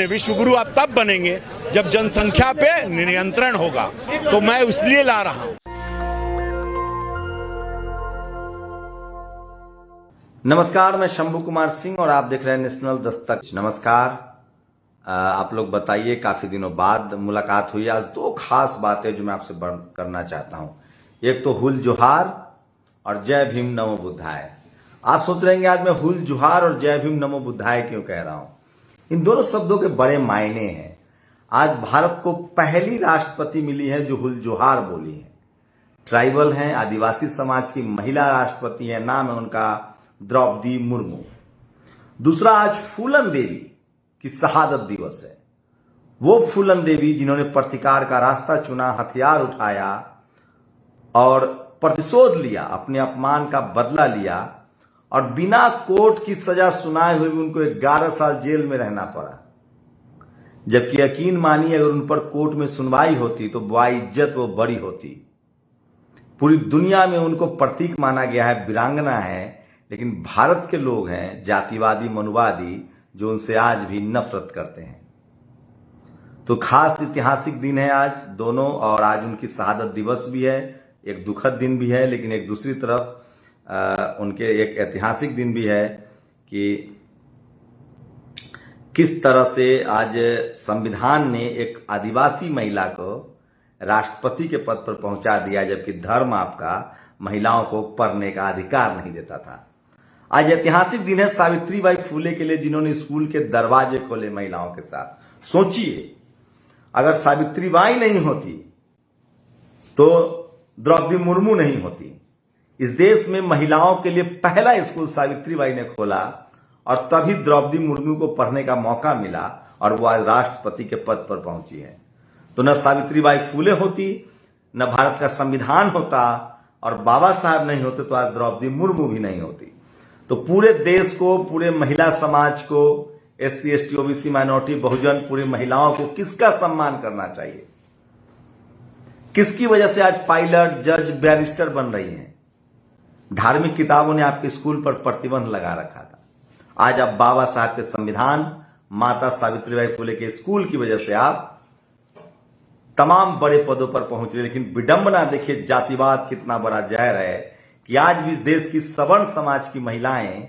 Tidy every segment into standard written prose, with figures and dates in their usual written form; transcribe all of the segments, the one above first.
विश्व गुरु आप तब बनेंगे जब जनसंख्या पे नियंत्रण होगा, तो मैं इसलिए ला रहा हूं। नमस्कार, मैं शंभू कुमार सिंह और आप देख रहे हैं नेशनल दस्तक। नमस्कार। आप लोग बताइए, काफी दिनों बाद मुलाकात हुई। आज दो खास बातें जो मैं आपसे करना चाहता हूं। एक तो हुल जोहार और जय भीम नमो बुद्धाय। आप सोच रहे हैं आज मैं हुल जोहार और जय भीम नमो बुद्धाय क्यों कह रहा हूं। इन दोनों शब्दों के बड़े मायने हैं। आज भारत को पहली राष्ट्रपति मिली है जो हुल जोहार बोली है। ट्राइबल हैं, आदिवासी समाज की महिला राष्ट्रपति है, नाम है उनका द्रौपदी मुर्मू। दूसरा, आज फूलन देवी की शहादत दिवस है। वो फूलन देवी जिन्होंने प्रतिकार का रास्ता चुना, हथियार उठाया और प्रतिशोध लिया, अपने अपमान का बदला लिया और बिना कोर्ट की सजा सुनाए हुए भी उनको 11 साल जेल में रहना पड़ा। जबकि यकीन मानिए, अगर उन पर कोर्ट में सुनवाई होती तो बाइज्जत वो बड़ी होती। पूरी दुनिया में उनको प्रतीक माना गया है, वीरांगना है, लेकिन भारत के लोग हैं जातिवादी, मनुवादी, जो उनसे आज भी नफरत करते हैं। तो खास ऐतिहासिक दिन है आज दोनों, और आज उनकी शहादत दिवस भी है। एक दुखद दिन भी है, लेकिन एक दूसरी तरफ उनके एक ऐतिहासिक दिन भी है कि किस तरह से आज संविधान ने एक आदिवासी महिला को राष्ट्रपति के पद पर पहुंचा दिया, जबकि धर्म आपका महिलाओं को पढ़ने का अधिकार नहीं देता था। आज ऐतिहासिक दिन है सावित्रीबाई फुले के लिए, जिन्होंने स्कूल के दरवाजे खोले महिलाओं के साथ। सोचिए, अगर सावित्रीबाई नहीं होती तो द्रौपदी मुर्मू नहीं होती। इस देश में महिलाओं के लिए पहला स्कूल सावित्रीबाई ने खोला और तभी द्रौपदी मुर्मू को पढ़ने का मौका मिला और वो आज राष्ट्रपति के पद पर पहुंची है। तो न सावित्रीबाई फुले होती, न भारत का संविधान होता, और बाबा साहब नहीं होते तो आज द्रौपदी मुर्मू भी नहीं होती। तो पूरे देश को, पूरे महिला समाज को, SC ST OBC माइनॉरिटी बहुजन, पूरी महिलाओं को किसका सम्मान करना चाहिए? किसकी वजह से आज पायलट, जज, बैरिस्टर बन रही हैं? धार्मिक किताबों ने आपके स्कूल पर प्रतिबंध लगा रखा था। आज आप बाबा साहब के संविधान, माता सावित्रीबाई फुले के स्कूल की वजह से आप तमाम बड़े पदों पर पहुंच रहे। लेकिन विडंबना देखिए, जातिवाद कितना बड़ा जहर है कि आज भी इस देश की सवर्ण समाज की महिलाएं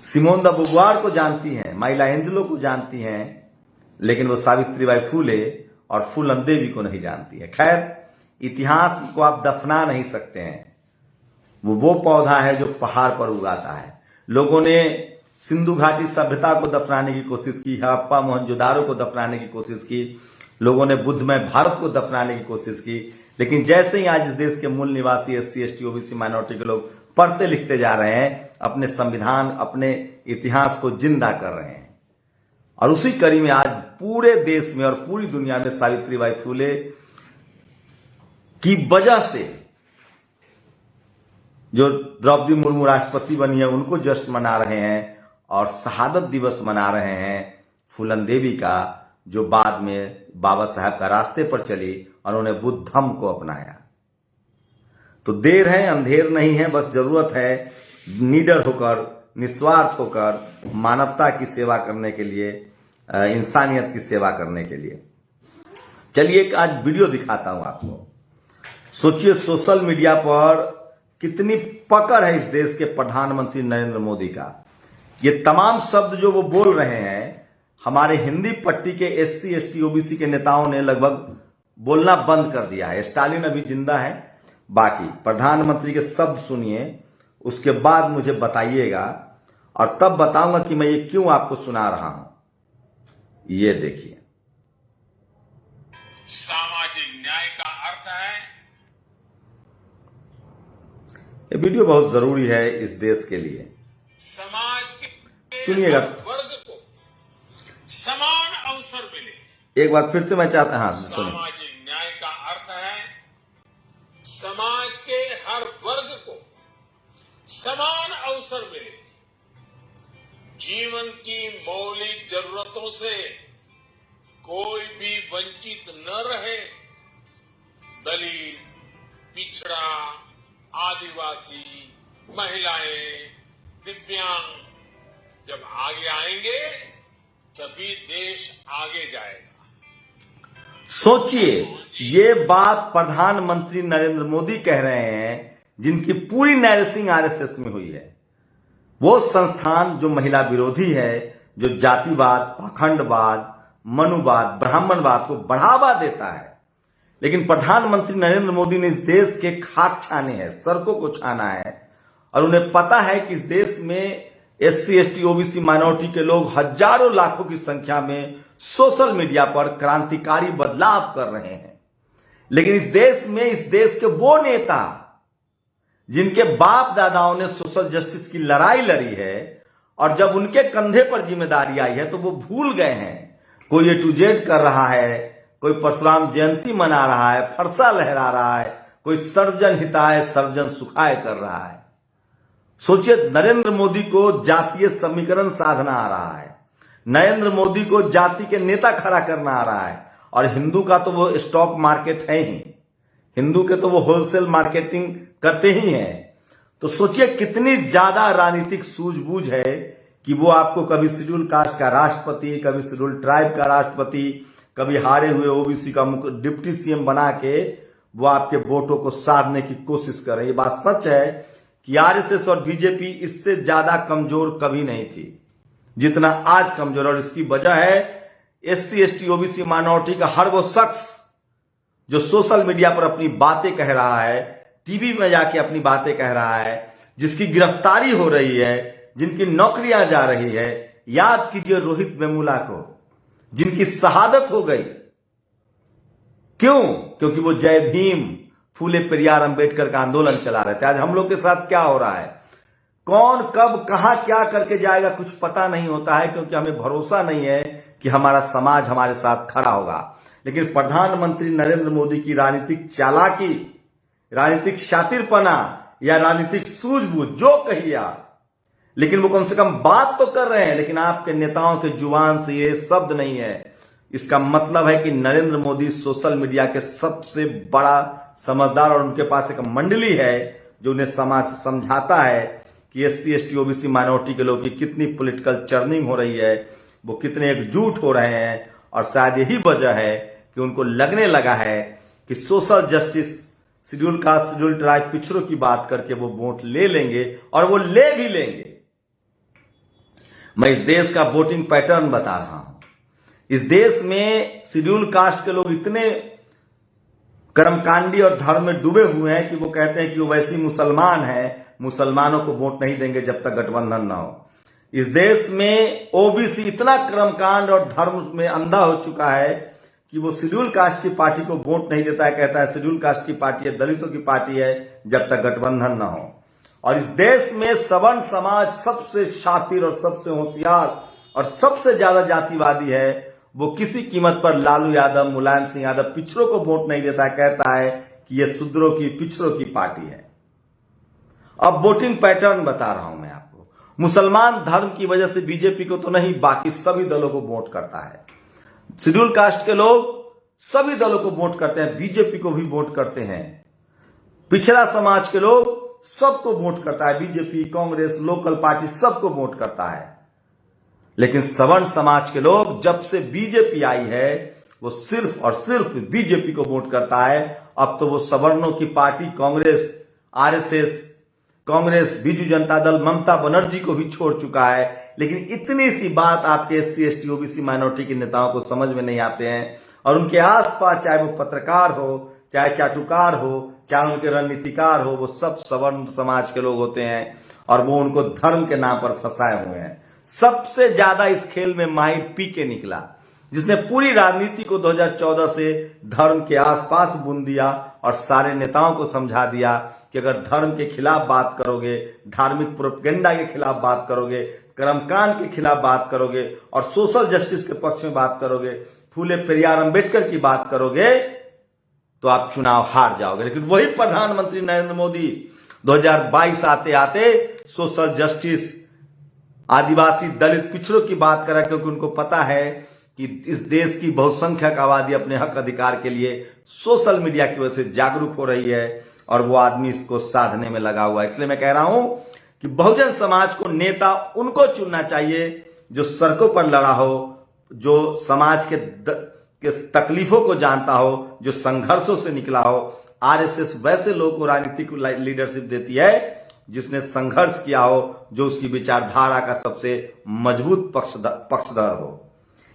सिमोन द बुवार को जानती हैं, माइला एंजेलो को जानती हैं, लेकिन वो सावित्रीबाई फुले और फूलन देवी को नहीं जानती है। खैर, इतिहास को आप दफना नहीं सकते हैं। वो पौधा है जो पहाड़ पर उगाता है। लोगों ने सिंधु घाटी सभ्यता को दफनाने की कोशिश की, हड़प्पा मोहनजोदारो को दफनाने की कोशिश की, लोगों ने बुद्धमय भारत को दफनाने की कोशिश की, लेकिन जैसे ही आज इस देश के मूल निवासी SC ST OBC माइनॉरिटी के लोग पढ़ते लिखते जा रहे हैं, अपने संविधान, अपने इतिहास को जिंदा कर रहे हैं। और उसी कड़ी में आज पूरे देश में और पूरी दुनिया में सावित्रीबाई फुले की वजह से जो द्रौपदी मुर्मू राष्ट्रपति बनी है, उनको जश्न मना रहे हैं और शहादत दिवस मना रहे हैं फूलन देवी का, जो बाद में बाबा साहब का रास्ते पर चली और उन्होंने बुद्ध धम्म को अपनाया। तो देर है अंधेर नहीं है, बस जरूरत है निडर होकर, निस्वार्थ होकर मानवता की सेवा करने के लिए, इंसानियत की सेवा करने के लिए। चलिए एक आज वीडियो दिखाता हूं आपको। सोचिए, सोशल मीडिया पर कितनी पकड़ है इस देश के प्रधानमंत्री नरेंद्र मोदी का। ये तमाम शब्द जो वो बोल रहे हैं, हमारे हिंदी पट्टी के SC ST OBC के नेताओं ने लगभग बोलना बंद कर दिया है। स्टालिन अभी जिंदा है। बाकी प्रधानमंत्री के शब्द सुनिए, उसके बाद मुझे बताइएगा और तब बताऊंगा कि मैं ये क्यों आपको सुना रहा हूं। ये देखिए। सामाजिक न्याय का अर्थ है, ये वीडियो बहुत जरूरी है इस देश के लिए। समाज के सुनिएगा, वर्ग को समान अवसर मिले। एक बार फिर से मैं चाहता हूं। सामाजिक न्याय का अर्थ है समाज के हर वर्ग को समान अवसर मिले, जीवन की मौलिक जरूरतों से कोई भी वंचित न रहे। दलित, पिछड़ा, आदिवासी, महिलाएं, दिव्यांग जब आगे आएंगे तभी देश आगे जाएगा। सोचिए, ये बात प्रधानमंत्री नरेंद्र मोदी कह रहे हैं, जिनकी पूरी नैरेसिंग आरएसएस में हुई है। वो संस्थान जो महिला विरोधी है, जो जातिवाद, पाखंडवाद, मनुवाद, ब्राह्मणवाद को बढ़ावा देता है। लेकिन प्रधानमंत्री नरेंद्र मोदी ने इस देश के खाक छाने हैं, सड़कों को छाना है, और उन्हें पता है कि इस देश में एससी, एसटी, ओबीसी माइनॉरिटी के लोग हजारों लाखों की संख्या में सोशल मीडिया पर क्रांतिकारी बदलाव कर रहे हैं। लेकिन इस देश के वो नेता जिनके बाप दादाओं ने सोशल जस्टिस की लड़ाई लड़ी है, और जब उनके कंधे पर जिम्मेदारी आई है तो वो भूल गए हैं। कोई A to Z कर रहा है, कोई परशुराम जयंती मना रहा है, फरसा लहरा रहा है, कोई सर्वजन हिताय सर्वजन सुखाय कर रहा है। सोचिए, नरेंद्र मोदी को जातीय समीकरण साधना आ रहा है, नरेंद्र मोदी को जाति के नेता खड़ा करना आ रहा है, और हिंदू का तो वो स्टॉक मार्केट है ही, हिंदू के तो वो होलसेल मार्केटिंग करते ही हैं। तो सोचिए कितनी ज्यादा राजनीतिक सूझबूझ है कि वो आपको कभी शेड्यूल कास्ट का राष्ट्रपति, कभी शेड्यूल ट्राइब का राष्ट्रपति, कभी हारे हुए ओबीसी का डिप्टी सीएम बना के वो आपके वोटों को साधने की कोशिश कर रहे हैं। ये बात सच है कि आरएसएस और बीजेपी इससे ज्यादा कमजोर कभी नहीं थी जितना आज कमजोर। और इसकी वजह है एससी, एसटी, ओबीसी माइनॉरिटी का हर वो शख्स जो सोशल मीडिया पर अपनी बातें कह रहा है, टीवी में जाके अपनी बातें कह रहा है, जिसकी गिरफ्तारी हो रही है, जिनकी नौकरियां जा रही है। याद कीजिए रोहित वेमुला को, जिनकी शहादत हो गई। क्यों? क्योंकि वो जय भीम, फूले पेरियार अंबेडकर का आंदोलन चला रहे थे। आज हम लोग के साथ क्या हो रहा है, कौन कब कहां क्या करके जाएगा कुछ पता नहीं होता है, क्योंकि हमें भरोसा नहीं है कि हमारा समाज हमारे साथ खड़ा होगा। लेकिन प्रधानमंत्री नरेंद्र मोदी की राजनीतिक चालाकी, राजनीतिक शातिरपना या राजनीतिक सूझबूझ जो कहिए आप, लेकिन वो कम से कम बात तो कर रहे हैं। लेकिन आपके नेताओं के जुबान से ये शब्द नहीं है। इसका मतलब है कि नरेंद्र मोदी सोशल मीडिया के सबसे बड़ा समझदार, और उनके पास एक मंडली है जो उन्हें समाज से समझाता है कि एससी, एसटी, ओबीसी माइनॉरिटी के लोग की कितनी पॉलिटिकल चर्निंग हो रही है, वो कितने एकजुट हो रहे हैं। और शायद यही वजह है कि उनको लगने लगा है कि social justice, schedule caste, schedule tribe, पिछड़ों की बात करके वो वोट ले लेंगे, और वो ले भी लेंगे। मैं इस देश का वोटिंग पैटर्न बता रहा हूं। इस देश में शेड्यूल कास्ट के लोग इतने कर्मकांडी और धर्म में डूबे हुए हैं कि वो कहते हैं कि वो वैसी मुसलमान है, मुसलमानों को वोट नहीं देंगे जब तक गठबंधन ना हो। इस देश में ओबीसी इतना कर्मकांड और धर्म में अंधा हो चुका है कि वो शेड्यूल कास्ट की पार्टी को वोट नहीं देता है, कहता है शेड्यूल कास्ट की पार्टी है, दलितों की पार्टी है, जब तक गठबंधन ना हो। और इस देश में सवर्ण समाज सबसे शातिर और सबसे होशियार और सबसे ज्यादा जातिवादी है। वो किसी कीमत पर लालू यादव, मुलायम सिंह यादव, पिछड़ों को वोट नहीं देता, कहता है कि ये शूद्रों की, पिछड़ों की पार्टी है। अब वोटिंग पैटर्न बता रहा हूं मैं आपको। मुसलमान धर्म की वजह से बीजेपी को तो नहीं, बाकी सभी दलों को वोट करता है। शेड्यूल कास्ट के लोग सभी दलों को वोट करते हैं, बीजेपी को भी वोट करते हैं। पिछड़ा समाज के लोग सबको वोट करता है, बीजेपी, कांग्रेस, लोकल पार्टी सबको वोट करता है। लेकिन सवर्ण समाज के लोग जब से बीजेपी आई है वो सिर्फ और सिर्फ बीजेपी को वोट करता है। अब तो वो सवर्णों की पार्टी कांग्रेस, आरएसएस, कांग्रेस, बीजू जनता दल, ममता बनर्जी को भी छोड़ चुका है। लेकिन इतनी सी बात आपके एससी, एसटी, ओबीसी माइनॉरिटी के नेताओं को समझ में नहीं आते हैं। और उनके आसपास चाहे वो पत्रकार हो, चाहे चाटुकार हो, चाहे उनके रणनीतिकार हो, वो सब सवर्ण समाज के लोग होते हैं, और वो उनको धर्म के नाम पर फंसाए हुए हैं। सबसे ज्यादा इस खेल में माहिर पीके निकला, जिसने पूरी राजनीति को 2014 से धर्म के आसपास बुन दिया और सारे नेताओं को समझा दिया कि अगर धर्म के खिलाफ बात करोगे, धार्मिक प्रोपेगेंडा के खिलाफ बात करोगे, कर्मकांड के खिलाफ बात करोगे और सोशल जस्टिस के पक्ष में बात करोगे, फूले पेरियार अंबेडकर की बात करोगे, तो आप चुनाव हार जाओगे। लेकिन वही प्रधानमंत्री नरेंद्र मोदी 2022 आते आते सोशल जस्टिस, आदिवासी, दलित, पिछड़ों की बात करा, क्योंकि उनको पता है कि इस देश की बहुसंख्यक आबादी अपने हक अधिकार के लिए सोशल मीडिया की वजह से जागरूक हो रही है, और वो आदमी इसको साधने में लगा हुआ है। इसलिए मैं कह रहा हूं कि बहुजन समाज को नेता उनको चुनना चाहिए जो सड़कों पर लड़ा हो, जो समाज के तकलीफों को जानता हो, जो संघर्षों से निकला हो। आरएसएस वैसे लोगों को राजनीतिक लीडरशिप देती है जिसने संघर्ष किया हो, जो उसकी विचारधारा का सबसे मजबूत पक्षधर हो।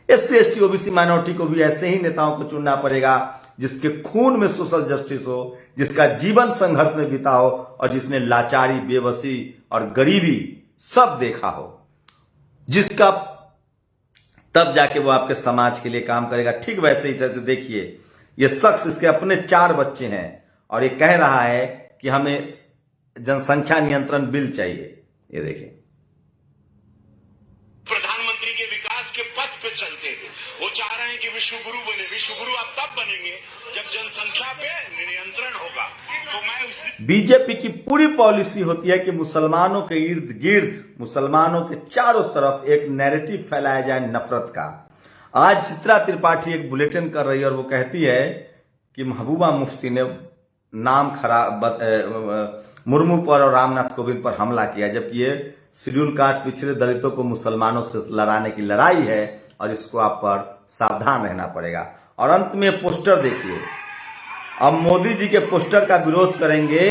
एससी एसटी ओबीसी माइनॉरिटी को भी ऐसे ही नेताओं को चुनना पड़ेगा जिसके खून में सोशल जस्टिस हो, जिसका जीवन संघर्ष में बीता हो और जिसने लाचारी, बेबसी और गरीबी सब देखा हो, जिसका तब जाके वो आपके समाज के लिए काम करेगा। ठीक वैसे ही जैसे देखिए, ये शख्स, इसके अपने 4 बच्चे हैं और ये कह रहा है कि हमें जनसंख्या नियंत्रण बिल चाहिए। ये देखिए, प्रधानमंत्री के विकास के पथ पे चलते हैं। वो चाह रहे हैं कि विश्व गुरु बने। विश्व गुरु आप तब बनेंगे जब जनसंख्या पे नियंत्रण होगा। तो मैं बीजेपी की पूरी पॉलिसी होती है कि मुसलमानों के इर्द गिर्द, मुसलमानों के चारों तरफ एक नैरेटिव फैलाया जाए नफरत का। आज चित्रा त्रिपाठी एक बुलेटिन कर रही है और वो कहती है कि महबूबा मुफ्ती ने नाम खराब मुर्मू पर और रामनाथ कोविंद पर हमला किया, जबकि ये शेड्यूल कास्ट, पिछड़े दलितों को मुसलमानों से लड़ाने की लड़ाई है और इसको आप पर सावधान रहना पड़ेगा। और अंत में पोस्टर देखिए, अब मोदी जी के पोस्टर का विरोध करेंगे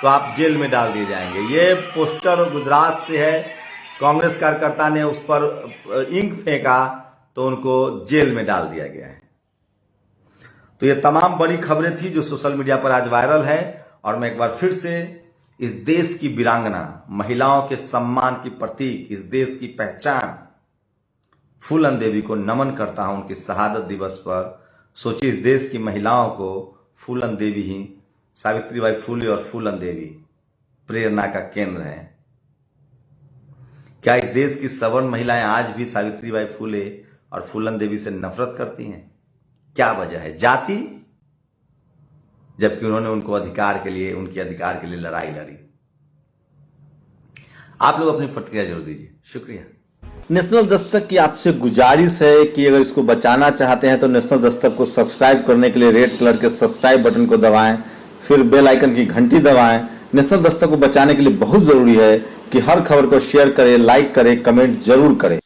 तो आप जेल में डाल दिए जाएंगे। ये पोस्टर गुजरात से है, कांग्रेस कार्यकर्ता ने उस पर इंक फेंका तो उनको जेल में डाल दिया गया है। तो ये तमाम बड़ी खबरें थी जो सोशल मीडिया पर आज वायरल है। और मैं एक बार फिर से इस देश की वीरांगना, महिलाओं के सम्मान की प्रतीक, इस देश की पहचान फूलन देवी को नमन करता हूं उनकी शहादत दिवस पर। सोचिए, इस देश की महिलाओं को फूलन देवी ही, सावित्रीबाई फूले और फूलन देवी प्रेरणा का केंद्र है। क्या इस देश की सवर्ण महिलाएं आज भी सावित्रीबाई फूले और फूलन देवी से नफरत करती हैं? क्या वजह है? जाति, जबकि उन्होंने उनको अधिकार के लिए, उनके अधिकार के लिए लड़ाई लड़ी। आप लोग अपनी प्रतिक्रिया जरूर दीजिए। शुक्रिया। नेशनल दस्तक की आपसे गुजारिश है कि अगर इसको बचाना चाहते हैं तो नेशनल दस्तक को सब्सक्राइब करने के लिए रेड कलर के सब्सक्राइब बटन को दबाएं, फिर बेल आइकन की घंटी दबाएं। नेशनल दस्तक को बचाने के लिए बहुत जरूरी है कि हर खबर को शेयर करें, लाइक करें, कमेंट जरूर करें।